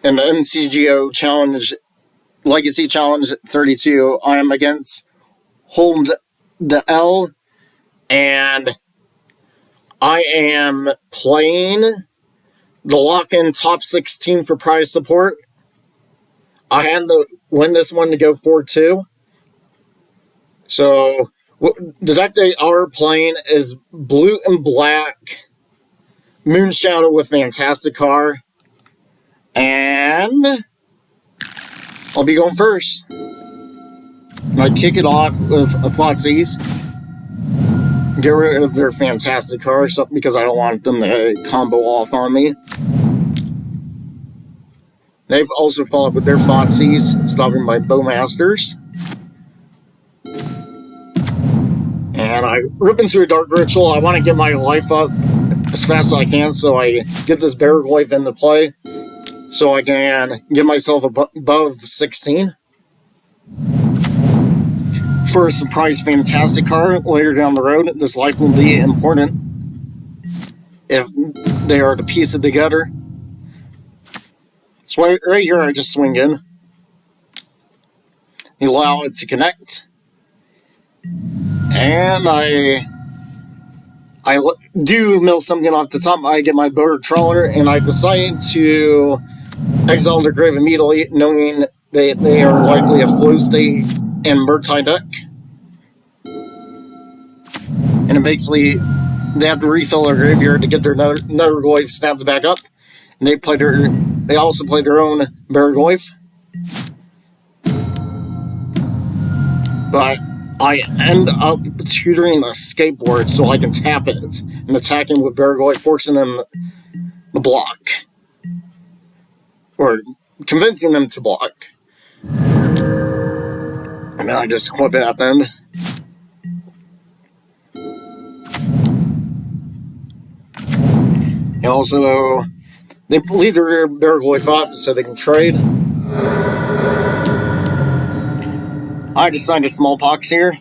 in the MTGO Challenge, Legacy Challenge 32, I am against Hold the L, and I am playing the lock-in top 16 for prize support. I had to win this one to go 4-2. So, the deck they are playing is blue and black Moonshadow with Fantasticar. And I'll be going first. I kick it off with a Thoughtseize. Get rid of their Fantasticar because I don't want them to combo off on me. They've also followed with their Thoughtseize, stopping my Bowmasters. And I rip into a Dark Ritual. I want to get my life up as fast as I can, so I get this Barragloive into play, so I can get myself above 16. For a surprise Fantasticar later down the road, this life will be important if they are to piece it together. So right here, I just swing in. Allow it to connect. And I do mill something off the top. I get my Bird Trawler, and I decide to exile their grave immediately, knowing that they are likely a flow state and Murktide deck. And basically, they have to refill their graveyard to get their Nethergoyf stats back up. And they also play their own Barragloive. But I end up tutoring a skateboard so I can tap it and attack him with Barragloive, forcing them to block. Or convincing them to block. And then I just equip it at the end. And also, they leave their Barragloive up so they can trade. I decided to smallpox here,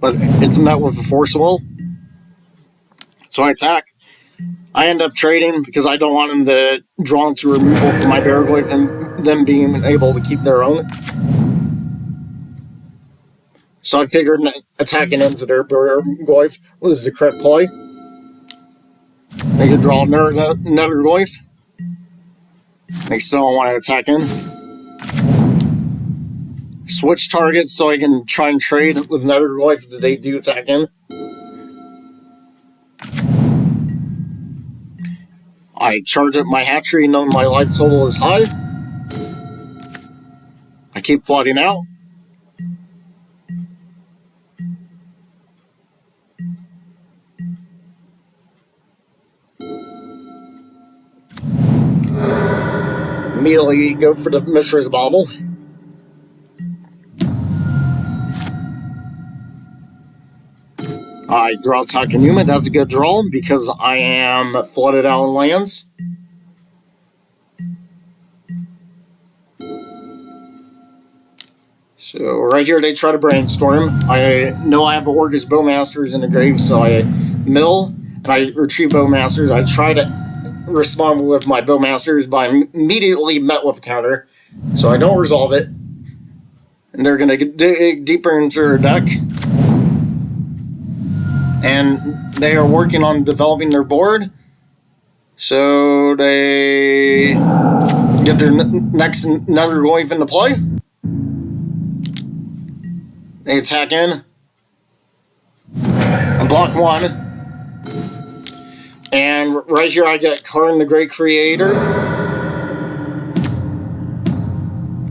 but it's met with a Force Will. So I attack. I end up trading because I don't want them to draw into removal from my Barragloive and them being able to keep their own. So I figured attacking into their Barragloive was the correct play. They could draw another Nethergoyf. They still don't want to attack in. Switch targets so I can try and trade with Nethergoyf if they do attack in. I charge up my hatchery knowing my life total is high. I keep flooding out. Immediately go for the Mishra's Bauble. I draw Takenuma. That's a good draw because I am flooded out on lands. So right here they try to brainstorm. I know I have Orcus Bowmasters in the grave, so I mill and I retrieve Bowmasters. I try to respond with my Bowmasters, but I'm immediately met with a counter, so I don't resolve it. And they're going to dig deeper into their deck. And they are working on developing their board. So they get their next Nethergoyf into play. They attack in. And block one. And right here I get Karn the Great Creator.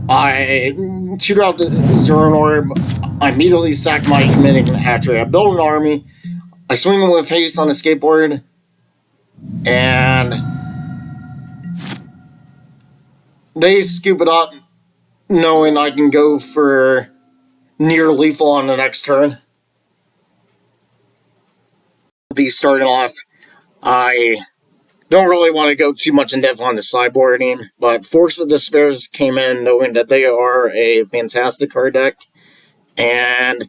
I tutor out the Zerun Orb. I immediately sack my committing hatchery. I build an army. I swing with haste on a skateboard, and they scoop it up, knowing I can go for near lethal on the next turn. I'll be starting off. I don't really want to go too much in depth on the sideboarding, but Force of Despair came in knowing that they are a Fantasticar deck, and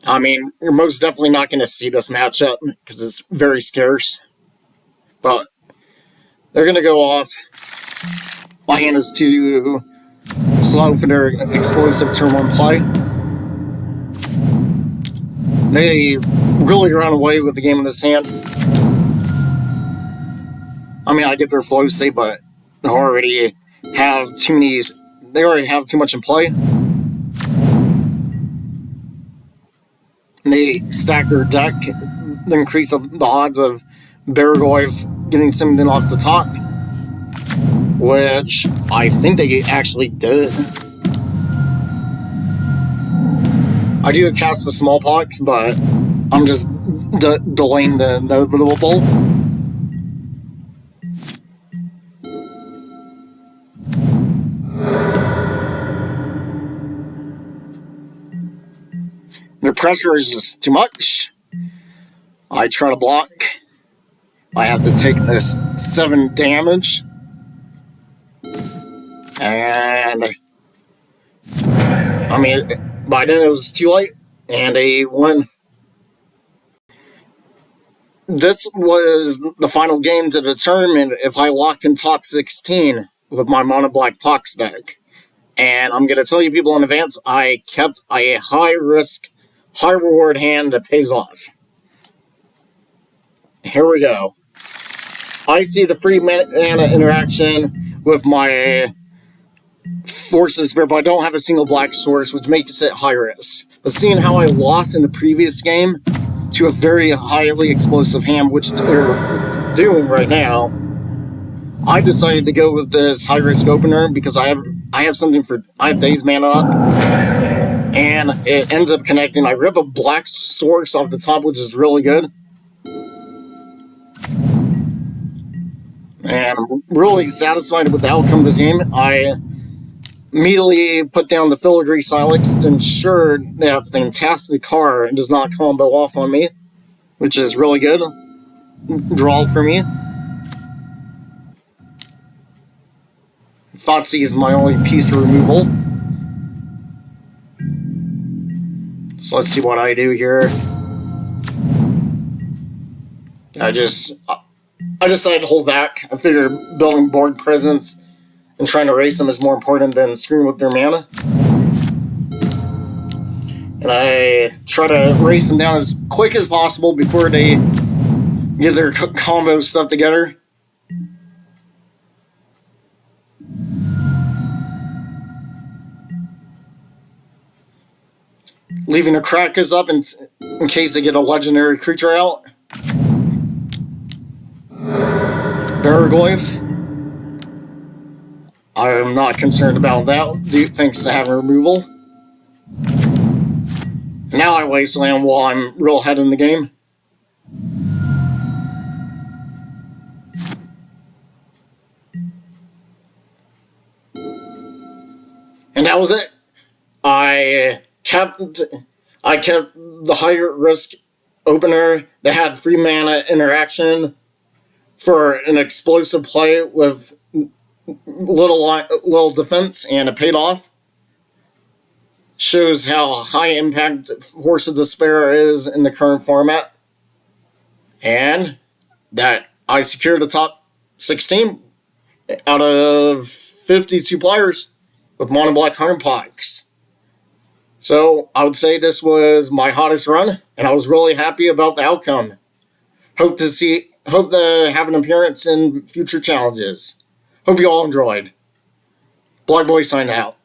I mean, you're most definitely not going to see this matchup because it's very scarce. But they're going to go off. my hand is too slow for their explosive turn 1 play. They really run away with the game in this hand. I mean, I get their flow state, but they already have too many. They already have too much in play. And they stack their deck, the increase of the odds of Baragoyev getting something off the top, which I think they actually did. I do cast the smallpox, but I'm just delaying the inevitable. The pressure is just too much. I try to block. I have to take this 7 damage. And I mean, by then it was too late, and they won. This was the final game to determine if I lock in top 16 with my mono black Pox deck. And I'm going to tell you people in advance, I kept a high risk, high reward hand that pays off. Here we go. I see the free mana interaction with my Forces Spirit, but I don't have a single black source, which makes it high risk. But seeing how I lost in the previous game to a very highly explosive hand, which they're doing right now, I decided to go with this high risk opener because I have Daze mana up, and it ends up connecting. I rip a black source off the top, which is really good. And I'm really satisfied with the outcome of this game. I immediately put down the Filigree Silex to ensure that Fantasticar does not combo off on me, which is really good. Draw for me. Thoughtseize is my only piece of removal. So let's see what I do here. I decided to hold back. I figure building board presence and trying to race them is more important than screwing with their mana. And I try to race them down as quick as possible before they get their combo stuff together. Leaving the Krakers up in case they get a legendary creature out. Baragoyev. I am not concerned about that, thanks to having removal. And now I wasteland while I'm real ahead in the game. And that was it. I kept the higher risk opener that had free mana interaction for an explosive play with little defense, and it paid off. Shows how high impact Horse of Despair is in the current format, and that I secured the top 16 out of 52 players with mono black Karn Pox. So I would say this was my hottest run, and I was really happy about the outcome. Hope to have an appearance in future challenges. Hope you all enjoyed. BlogBoy signed out.